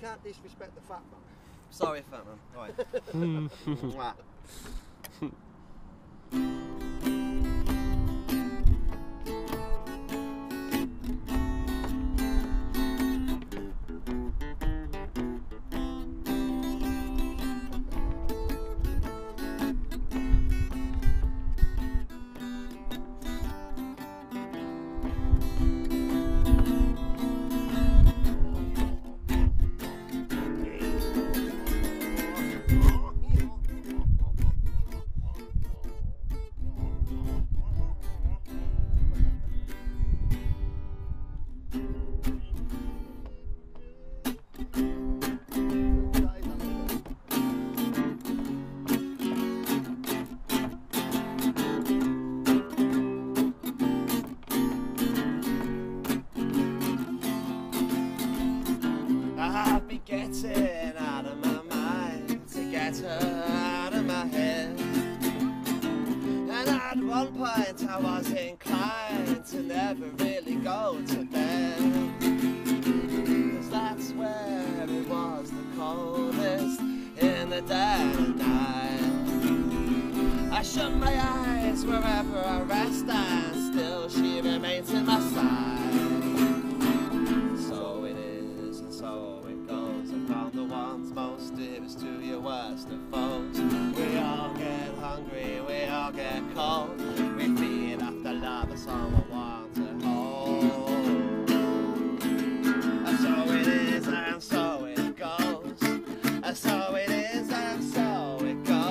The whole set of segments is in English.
can't disrespect the fat man. Sorry, fat man. Right. I've been getting out of my mind to get her out of my head. And at one point I was inclined to never really go to bed, 'cause that's where it was the coldest in the dead of night. I shut my eyes wherever I rest, and still she remains in my sight. So it goes upon the ones most dearest to your worst of foes. We all get hungry, we all get cold. We feed off the love of someone wants to hold. And so it is, and so it goes. And so it is, and so it goes.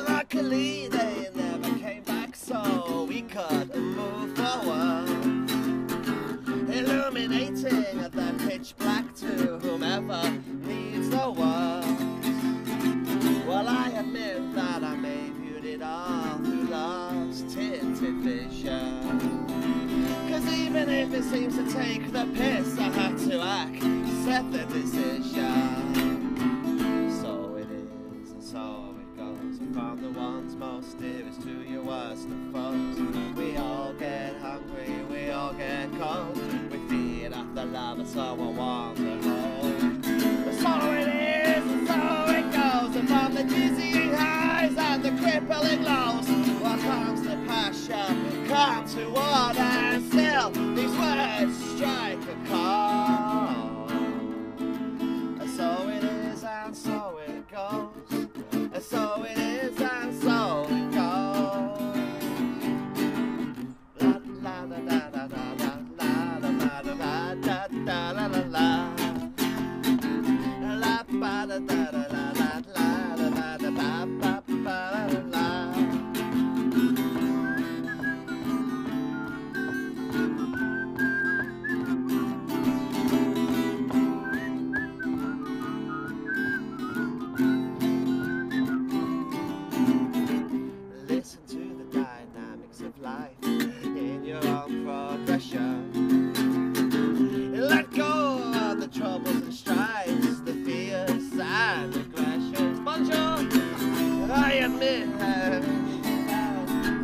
Luckily they never came back, so we could move forward, illuminating the pitch black to whomever needs the words. Well, I admit that I may viewed it all through love's tinted vision, 'cause even if it seems to take the piss, I have to accept the decision. So it is, and so from the ones most dearest to your worst of foes. We all get hungry, we all get cold. We feed off the love of someone wants to hold. So it is, and so it goes. And from the dizzying highs and the crippling lows, what comes to passion, come to water, and still these words strike a chord. And so it is, and so it goes. And so it is, and so it goes. La la da da da da la da da da da da la la la. La ba da da da la la la la da ba ba ba la la. Listen to the dynamics of life in your own progression. Let go of the troubles and strifes, the fears and aggressions. Bonjour, I admit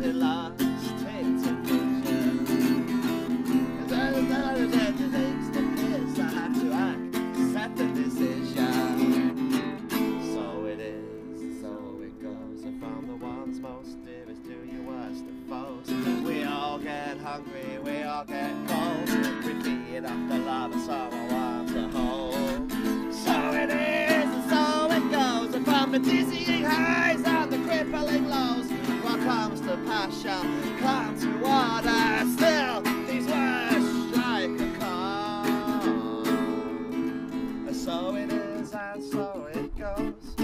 it lost its vision. It takes the piss, I have to accept the decision. So it is, so it goes. And from the ones most dearest to your worst of foes, we all get hungry, we all get cold. We feed off the love of someone wants to hold. So it is, and so it goes. And from the dizzying highs and the crippling lows, what comes to passion, come to water, still these words strike a chord. And so it is, and so it goes.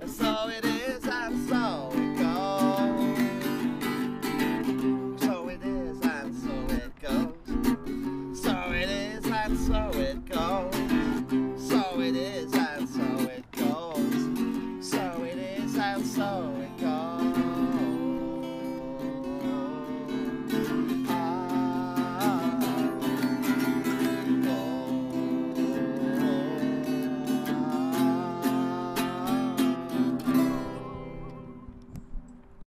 And so it is, and so it goes. So it is, and so it goes. So it is, and so it goes.